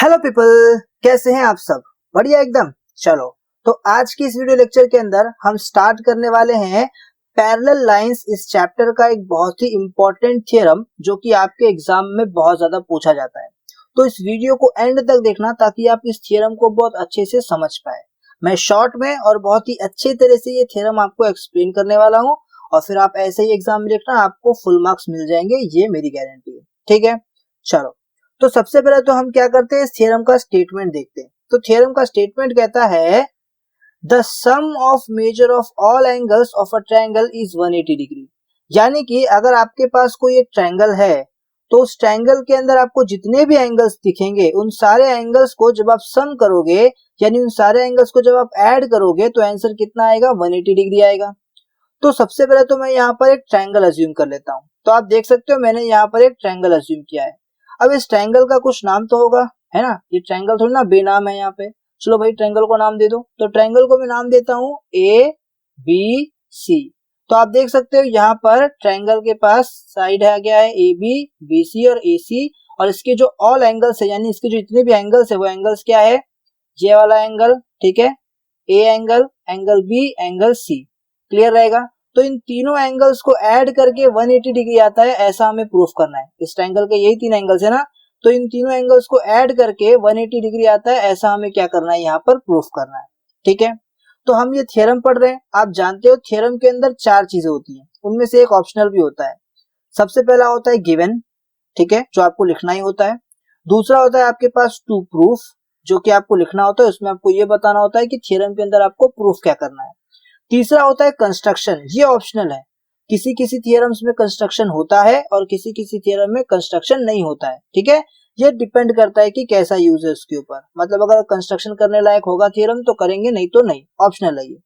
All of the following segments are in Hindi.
हेलो पीपल, कैसे हैं आप सब? बढ़िया एकदम। चलो, तो आज की इस वीडियो लेक्चर के अंदर हम स्टार्ट करने वाले हैं पैरेलल लाइंस इस चैप्टर का एक बहुत ही इंपॉर्टेंट थ्योरम जो कि आपके एग्जाम में बहुत ज्यादा पूछा जाता है। तो इस वीडियो को एंड तक देखना ताकि आप इस थ्योरम को बहुत अच्छे से समझ पाए। मैं शॉर्ट में और बहुत ही अच्छे तरह से ये थ्योरम आपको एक्सप्लेन करने वाला हूँ और फिर आप ऐसे ही एग्जाम में लिखना, आपको फुल मार्क्स मिल जाएंगे, ये मेरी गारंटी है। ठीक है, चलो। तो सबसे पहले तो हम क्या करते हैं, इस थ्योरम का स्टेटमेंट देखते हैं। तो थ्योरम का स्टेटमेंट कहता है the sum of measure of all angles of a triangle is 180 degree. यानी कि अगर आपके पास कोई एक ट्रायंगल है तो उस ट्रायंगल के अंदर आपको जितने भी एंगल्स दिखेंगे उन सारे एंगल्स को जब आप सम करोगे, यानी उन सारे एंगल्स को जब आप ऐड करोगे तो आंसर कितना आएगा? 180 डिग्री आएगा। तो सबसे पहले तो मैं यहाँ पर एक ट्रायंगल अज्यूम कर लेता हूँ। तो आप देख सकते हो मैंने यहाँ पर एक ट्रायंगल अज्यूम किया है। अब इस ट्रायंगल का कुछ नाम तो होगा, है ना? ये ट्रायंगल थोड़ी ना बेनाम है यहाँ पे। चलो भाई, ट्रायंगल को नाम दे दो। तो ट्रायंगल को मैं नाम देता हूँ ए बी सी। तो आप देख सकते हो यहाँ पर ट्रायंगल के पास साइड है गया है ए बी सी और ए सी, और इसके जो ऑल एंगल्स है यानी इसके जो जितने भी एंगल्स है वो एंगल्स क्या है? ये वाला एंगल, ठीक है, a angle, angle b, angle c. Clear रहेगा? तो इन तीनों एंगल्स को ऐड करके 180 डिग्री आता है, ऐसा हमें प्रूफ करना है। इस ट्रायंगल के यही तीन एंगल्स है ना, तो इन तीनों एंगल्स को ऐड करके 180 डिग्री आता है, ऐसा हमें क्या करना है? यहाँ पर प्रूफ करना है। ठीक है, तो हम ये थ्योरम पढ़ रहे हैं। आप जानते हो थ्योरम के अंदर चार चीजें होती हैं, उनमें से एक ऑप्शनल भी होता है। सबसे पहला होता है गिवन, ठीक है, जो आपको लिखना ही होता है। दूसरा होता है आपके पास टू प्रूफ, जो कि आपको लिखना होता है, उसमें आपको ये बताना होता है कि थ्योरम के अंदर आपको प्रूफ क्या करना है। तीसरा होता है कंस्ट्रक्शन, ये ऑप्शनल है। किसी किसी थियरम्स में कंस्ट्रक्शन होता है और किसी किसी थियरम में कंस्ट्रक्शन नहीं होता है। ठीक है, ये डिपेंड करता है कि कैसा यूज है उसके ऊपर। मतलब अगर कंस्ट्रक्शन करने लायक होगा थियरम तो करेंगे, नहीं तो नहीं, ऑप्शनल है ये।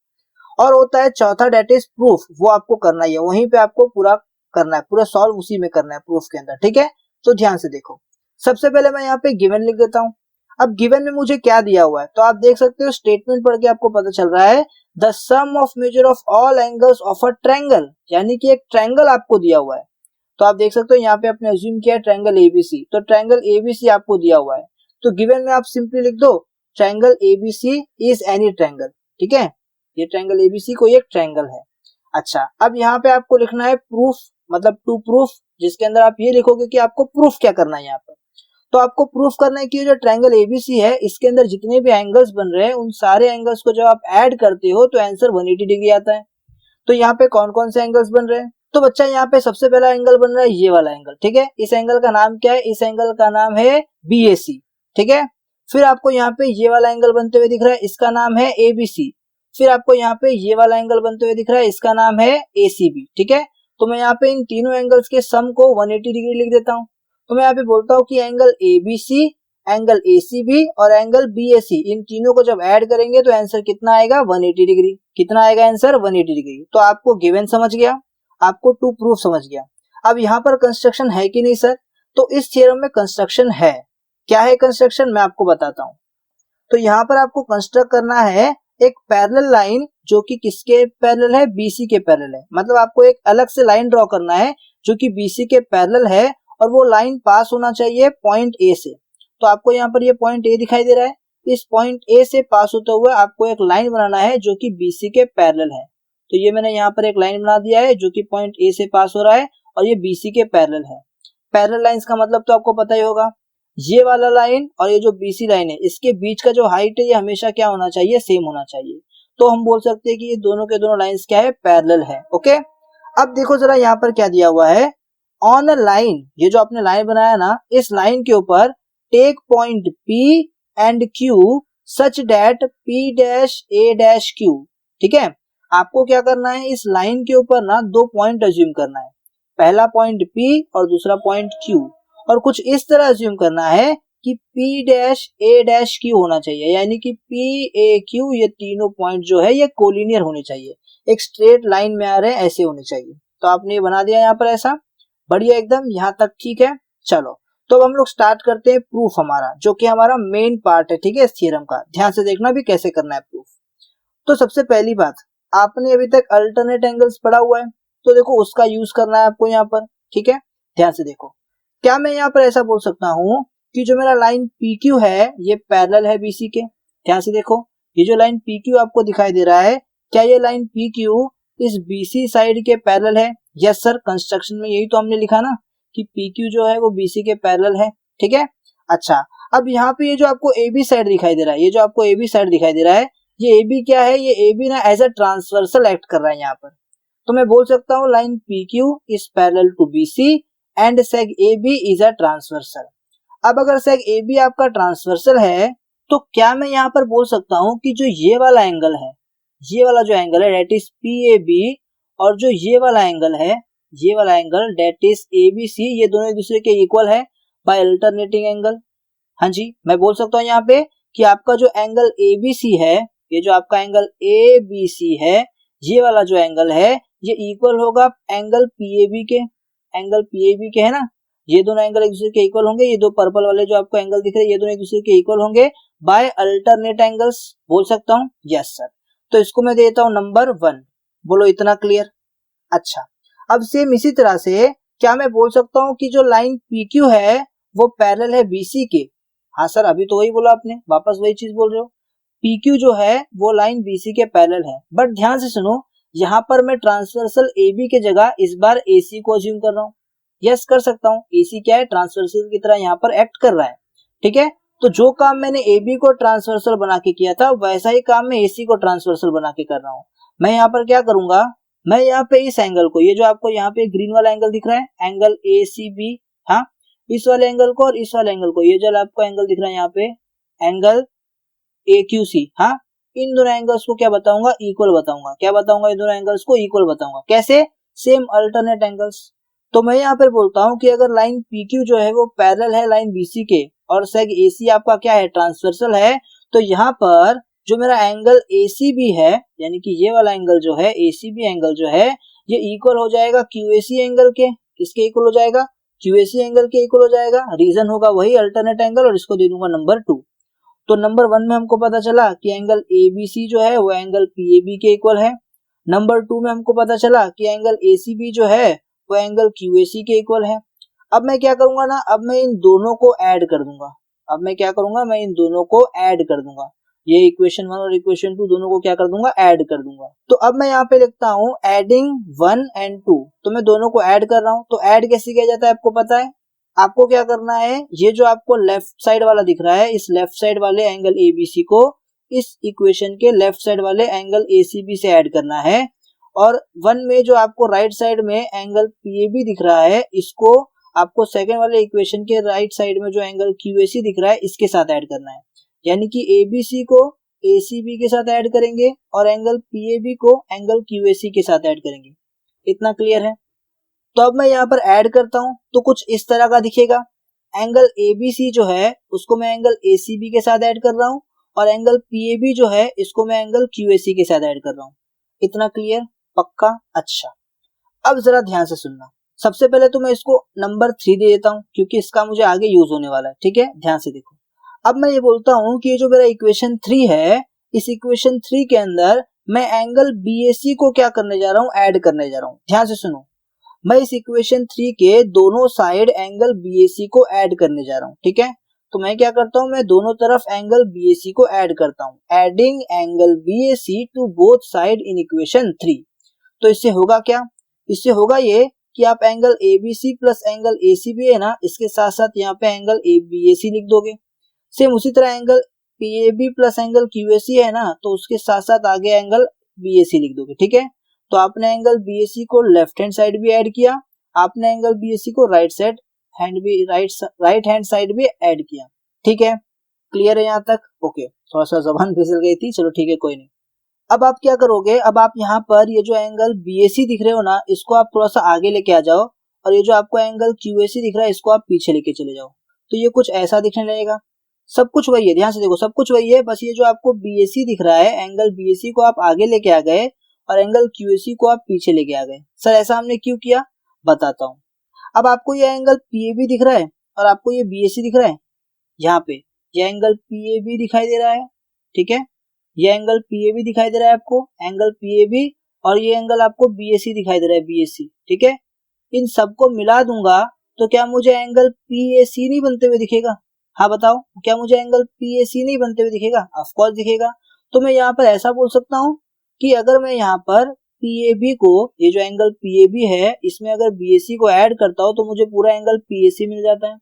और होता है चौथा, डेट इज प्रूफ, वो आपको करना ही है, वहीं पे आपको पूरा करना है, पूरा सॉल्व उसी में करना है प्रूफ के अंदर। ठीक है, तो ध्यान से देखो। सबसे पहले मैं यहाँ पे गिवन लिख देता हूँ। अब गिवन में मुझे क्या दिया हुआ है, तो आप देख सकते हो स्टेटमेंट पढ़ के आपको पता चल रहा है the sum of measure of all angles of a triangle, यानी कि एक ट्रायंगल आपको दिया हुआ है। तो आप देख सकते हो यहाँ पे आपने अज्यूम किया ट्रायंगल एबीसी, तो ट्रायंगल एबीसी आपको दिया हुआ है। तो गिवन में आप सिंपली लिख दो triangle ABC is any triangle. ठीक है, ये ट्रायंगल एबीसी कोई एक ट्रायंगल है। अच्छा, अब यहाँ पे आपको लिखना है प्रूफ, मतलब टू प्रूफ, जिसके अंदर आप ये लिखोगे कि आपको प्रूफ क्या करना है यहाँ पर। तो आपको प्रूफ करना है कि जो ट्रायंगल एबीसी है इसके अंदर जितने भी एंगल्स बन रहे हैं उन सारे एंगल्स को जब आप ऐड करते हो तो आंसर 180 डिग्री आता है। तो यहाँ पे कौन कौन से एंगल्स बन रहे हैं? तो बच्चा यहाँ पे सबसे पहला एंगल बन रहा है ये वाला एंगल। ठीक है, इस एंगल का नाम क्या है? इस एंगल का नाम है बीएसी। ठीक है, फिर आपको यहाँ पे ये वाला एंगल बनते हुए दिख रहा है, इसका नाम है एबीसी। फिर आपको यहाँ पे ये वाला एंगल बनते हुए दिख रहा है, इसका नाम है एसीबी। ठीक है, तो मैं यहाँ पे इन तीनों एंगल्स के सम को 180 डिग्री लिख देता हूँ। तो मैं यहाँ पे बोलता हूँ कि एंगल एबीसी, एंगल एसीबी और एंगल बीएसी, इन तीनों को जब ऐड करेंगे तो आंसर कितना आएगा? 180 डिग्री। कितना आएगा आंसर? 180 डिग्री। तो आपको गिवन समझ गया, आपको टू प्रूफ समझ गया। अब यहाँ पर कंस्ट्रक्शन है कि नहीं सर? तो इस थ्योरम में कंस्ट्रक्शन है। क्या है कंस्ट्रक्शन, मैं आपको बताता हूँ। तो यहाँ पर आपको कंस्ट्रक्ट करना है एक पैरेलल लाइन, जो कि किसके पैरेलल है? बीसी के पैरेलल है। मतलब आपको एक अलग से लाइन ड्रॉ करना है जो कि बीसी के पैरेलल है, और वो लाइन पास होना चाहिए पॉइंट ए से। तो आपको यहाँ पर ये पॉइंट ए दिखाई दे रहा है, इस पॉइंट ए से पास होते हुए आपको एक लाइन बनाना है जो कि बीसी के पैरेलल है। तो ये मैंने यहाँ पर एक लाइन बना दिया है जो कि पॉइंट ए से पास हो रहा है और ये बीसी के पैरेलल है। पैरेलल लाइंस का मतलब तो आपको पता ही होगा, ये वाला लाइन और ये जो बीसी लाइन है इसके बीच का जो हाइट है ये हमेशा क्या होना चाहिए? सेम होना चाहिए। तो हम बोल सकते हैं कि ये दोनों के दोनों लाइंस क्या है? पैरेलल है। ओके, अब देखो जरा यहाँ पर क्या दिया हुआ है, ऑन अ लाइन, ये जो आपने लाइन बनाया ना, इस लाइन के ऊपर take point P and Q such that P dash A dash Q। ठीक है, आपको क्या करना है, इस लाइन के ऊपर ना दो पॉइंट अज्यूम करना है, पहला पॉइंट P और दूसरा पॉइंट Q, और कुछ इस तरह अज्यूम करना है कि P dash A dash Q होना चाहिए, यानी कि P A Q ये तीनों पॉइंट जो है ये कोलिनियर होने चाहिए, एक स्ट्रेट लाइन में आ रहे हैं, ऐसे होने चाहिए। तो आपने ये बना दिया यहाँ पर ऐसा, बढ़िया एकदम, यहाँ तक ठीक है। चलो, तो अब हम लोग स्टार्ट करते हैं प्रूफ हमारा, जो कि हमारा मेन पार्ट है। ठीक है, इस थ्योरम का ध्यान से देखना भी कैसे करना है प्रूफ। तो सबसे पहली बात, आपने अभी तक अल्टरनेट एंगल्स पढ़ा हुआ है, तो देखो उसका यूज करना है आपको यहाँ पर। ठीक है, ध्यान से देखो, क्या मैं यहाँ पर ऐसा बोल सकता हूँ कि जो मेरा लाइन PQ है ये पैरेलल है BC के। ध्यान से देखो, ये जो लाइन PQ आपको दिखाई दे रहा है, क्या ये लाइन PQ इस BC साइड के पैरेलल है? यस सर, कंस्ट्रक्शन में यही तो हमने लिखा ना कि PQ जो है वो BC के पैरेलल है। ठीक है, अच्छा अब यहाँ पे ये जो आपको AB साइड दिखाई दे रहा है, ये जो आपको AB साइड दिखाई दे रहा है, ये AB क्या है, ये AB ना एज अ ट्रांसवर्सल एक्ट कर रहा है यहाँ पर। तो मैं बोल सकता हूँ line PQ is parallel to BC and seg AB is a transversal. अब अगर सेग AB आपका ट्रांसवर्सल है तो क्या मैं यहाँ पर बोल सकता हूँ कि जो ये वाला एंगल है, ये वाला जो एंगल है डेट इज PAB, और जो ये वाला एंगल है, ये वाला एंगल डेट इज ABC, ये दोनों एक दूसरे के इक्वल है बाय अल्टरनेटिंग एंगल। हाँ जी, मैं बोल सकता हूँ यहाँ पे कि आपका जो एंगल ABC है, ये जो आपका एंगल ABC है, ये वाला जो एंगल है ये इक्वल होगा एंगल PAB के। एंगल PAB के है ना, ये दोनों एंगल एक दूसरे के इक्वल होंगे। ये दो पर्पल वाले जो आपको एंगल दिख रहे हैं ये दोनों एक दूसरे के इक्वल होंगे बाय अल्टरनेट एंगल्स। बोल सकता हूँ यस सर। तो इसको मैं देता हूँ नंबर 1। बोलो इतना क्लियर? अच्छा, अब सेम इसी तरह से क्या मैं बोल सकता हूँ कि जो लाइन PQ है वो पैरेलल है BC के? हाँ सर, अभी तो वही बोला आपने, वापस वही चीज बोल रहे हो। PQ जो है वो लाइन BC के पैरेलल है, बट ध्यान से सुनो, यहाँ पर मैं ट्रांसवर्सल AB के जगह इस बार AC को अज्यूम कर रहा हूँ। यस कर सकता हूँ, AC क्या है, ट्रांसवर्सल की तरह यहाँ पर एक्ट कर रहा है। ठीक है, तो जो काम मैंने AB को ट्रांसवर्सल बना के किया था वैसा ही काम मैं AC को ट्रांसवर्सल बना के कर रहा हूँ। मैं यहाँ पर क्या करूंगा, मैं यहाँ पे इस एंगल को, ये जो आपको यहाँ पे ग्रीन वाला एंगल दिख रहा है एंगल ACB, हाँ, इस वाले एंगल को और इस वाले एंगल को, ये जो आपको एंगल दिख रहा है यहाँ पे एंगल AQC, हाँ, इन दोनों एंगल्स को क्या बताऊंगा, इक्वल बताऊंगा। क्या बताऊंगा, इन दोनों एंगल्स को इक्वल बताऊंगा। कैसे? Same alternate angles. तो मैं यहाँ पर बोलता हूँ कि अगर लाइन PQ जो है वो पैरेलल है लाइन BC के और सेग AC आपका क्या है, ट्रांसवर्सल है, तो यहाँ पर जो मेरा एंगल ACB है, यानी कि ये वाला एंगल जो है ACB एंगल जो है ये इक्वल हो जाएगा QAC एंगल के। किसके इक्वल हो जाएगा? QAC एंगल के इक्वल हो जाएगा। रीजन होगा वही अल्टरनेट एंगल, और इसको दे दूंगा नंबर 2। तो नंबर 1 में हमको पता चला कि एंगल ABC जो है वो एंगल PAB के इक्वल है। नंबर 2 में हमको पता चला कि एंगल ACB जो है वो एंगल QAC के इक्वल है। अब मैं क्या करूंगा ना, अब मैं इन दोनों को ऐड कर दूंगा। अब मैं क्या करूंगा, मैं इन दोनों को ऐड कर दूंगा। ये इक्वेशन 1 और इक्वेशन 2 दोनों को क्या कर दूंगा, ऐड कर दूंगा। तो अब मैं यहाँ पे लिखता हूँ एडिंग 1 एंड 2। तो मैं दोनों को ऐड कर रहा हूँ। तो ऐड कैसे किया जाता है आपको पता है? आपको क्या करना है, ये जो आपको लेफ्ट साइड वाला दिख रहा है, इस लेफ्ट साइड वाले एंगल ABC को इस इक्वेशन के लेफ्ट साइड वाले एंगल ACB से ऐड करना है, और 1 में जो आपको राइट साइड में एंगल PAB दिख रहा है इसको आपको सेकंड वाले इक्वेशन के राइट साइड में जो एंगल QAC दिख रहा है इसके साथ ऐड करना है। यानी कि ABC को ACB के साथ ऐड करेंगे और एंगल PAB को एंगल QAC के साथ ऐड करेंगे। इतना क्लियर है? तो अब मैं यहाँ पर ऐड करता हूँ तो कुछ इस तरह का दिखेगा। एंगल ABC जो है उसको मैं एंगल ACB के साथ ऐड कर रहा हूँ, और एंगल PAB जो है इसको मैं एंगल QAC के साथ ऐड कर रहा हूँ। इतना क्लियर? पक्का? अच्छा, अब जरा ध्यान से सुनना। सबसे पहले तो मैं इसको नंबर 3 दे देता हूँ क्योंकि इसका मुझे आगे यूज होने वाला है। ठीक है, ध्यान से देखो। अब मैं ये बोलता हूँ कि ये जो मेरा इक्वेशन 3 है, इस इक्वेशन 3 के अंदर मैं एंगल BAC को क्या करने जा रहा हूँ, ऐड करने जा रहा हूँ। ध्यान से सुनो, मैं इस इक्वेशन 3 के दोनों साइड एंगल BAC को ऐड करने जा रहा हूँ। ठीक है, तो मैं क्या करता हूँ, मैं दोनों तरफ एंगल BAC को ऐड करता हूँ। Adding angle BAC to both side in equation 3। तो इससे होगा क्या, इससे होगा ये कि आप angle ABC plus angle ACB है ना, इसके साथ साथ यहाँ पे एंगल BAC लिख दोगे। सेम उसी तरह angle PAB plus angle QAC है ना, तो उसके साथ साथ आगे एंगल BAC लिख दोगे। ठीक है, तो आपने एंगल BAC को लेफ्ट हैंड साइड भी ऐड किया, आपने एंगल BAC को राइट हैंड साइड भी ऐड किया। ठीक है, क्लियर है यहाँ तक? ओके, थोड़ा सा जबान फिसल गई थी, चलो ठीक है, कोई नहीं। अब आप क्या करोगे, अब आप यहाँ पर ये जो एंगल BAC दिख रहे हो ना, इसको आप थोड़ा सा आगे लेके आ जाओ, और ये जो आपको एंगल QAC दिख रहा है इसको आप पीछे लेके चले जाओ। तो ये कुछ ऐसा दिखने लगेगा। सब कुछ वही है, ध्यान से देखो, सब कुछ वही है, बस ये जो आपको BAC दिख रहा है, एंगल BAC को आप आगे लेके आ गए और एंगल QAC को आप पीछे लेके आ गए। सर ऐसा हमने क्यों किया, बताता हूँ। अब आपको ये एंगल PAB दिख रहा है और आपको ये BAC दिख रहा है। यहाँ पे ये एंगल PAB दिखाई दे रहा है। ठीक है, ये एंगल PAB दिखाई दे रहा है आपको, एंगल PAB, और ये एंगल आपको BAC दिखाई दे रहा है, BAC। ठीक है, इन सबको मिला दूंगा तो क्या मुझे एंगल PAC नहीं बनते हुए दिखेगा? हाँ बताओ, क्या मुझे एंगल PAC नहीं बनते हुए दिखेगा? ऑफ कोर्स दिखेगा। तो मैं यहाँ पर ऐसा बोल सकता हूँ कि अगर मैं यहाँ पर PAB को, ये जो एंगल PAB है, इसमें अगर BAC को ऐड करता हूँ तो मुझे पूरा एंगल PAC मिल जाता है।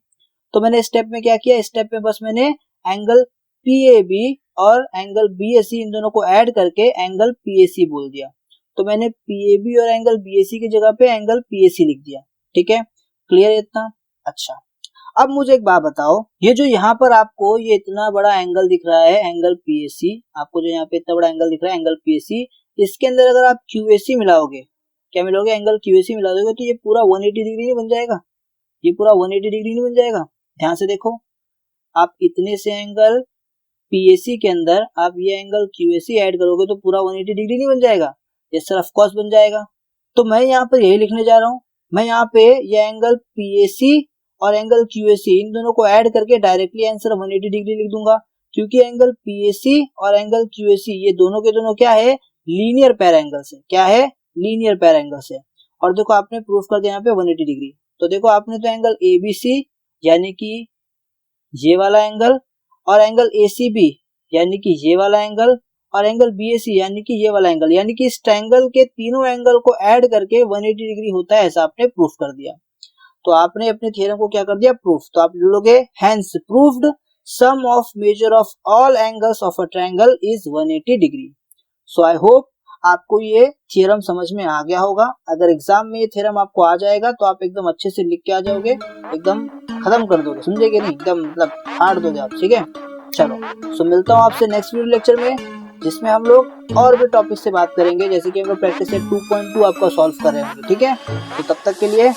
तो मैंने स्टेप में क्या किया, स्टेप में बस मैंने एंगल PAB और एंगल BAC इन दोनों को ऐड करके एंगल PAC बोल दिया। तो मैंने PAB और एंगल BAC की जगह पे एंगल PAC लिख दिया। ठीक है, क्लियर है इतना? अच्छा, अब मुझे एक बात बताओ, ये जो यहाँ पर आपको ये इतना बड़ा एंगल दिख रहा है, एंगल PAC, आपको जो यहाँ पे इतना बड़ा एंगल दिख रहा है एंगल PAC, इसके अंदर अगर आप QAC मिलाओगे, क्या मिलोगे, एंगल QAC मिला दोगे तो ये पूरा 180 डिग्री नहीं बन जाएगा? ये पूरा 180 डिग्री नहीं बन जाएगा? ध्यान से देखो, आप इतने से एंगल PAC के अंदर आप ये एंगल QAC ऐड करोगे तो पूरा 180 डिग्री नहीं बन जाएगा? यस सर, ऑफ कोर्स बन जाएगा। तो मैं यहाँ पर यही लिखने जा रहा हूँ, मैं यहाँ पे ये एंगल PAC और एंगल QAC इन दोनों को ऐड करके डायरेक्टली आंसर 180 डिग्री लिख दूंगा, क्योंकि एंगल PAC और एंगल QAC ये दोनों के दोनों क्या है, लीनियर पैर एंगल्स है। क्या है, लीनियर पैर एंगल्स है। और देखो आपने प्रूफ कर दिया यहाँ पे 180 डिग्री। तो देखो आपने तो एंगल ABC यानी कि ये वाला एंगल, और एंगल ACB यानी कि ये वाला एंगल, और एंगल BAC यानी कि ये वाला एंगल, यानी कि इस ट्रायंगल के तीनों एंगल को ऐड करके 180 डिग्री होता है, ऐसा आपने प्रूफ कर दिया। तो आपने अपने थ्योरम को क्या कर दिया, प्रूफ। तो आप बोलोगे hence proved sum of measure of all angles of a triangle is 180 degree. So I hope आपको ये थ्योरम समझ में आ गया होगा। अगर एग्जाम में ये थ्योरम आपको आ जाएगा तो आप एकदम अच्छे से लिख के आ जाओगे, एकदम खत्म कर दोगे, समझेगे नहीं, एकदम मतलब फाड़ दोगे आप। ठीक है, चलो, सो मिलता हूँ आपसे नेक्स्ट वीडियो लेक्चर में, जिसमें हम लोग और भी टॉपिक से बात करेंगे, जैसे कि हम लोग प्रैक्टिस सेट 2.2 आपका सॉल्व कर रहे होंगे। ठीक है, तो तब तक के लिए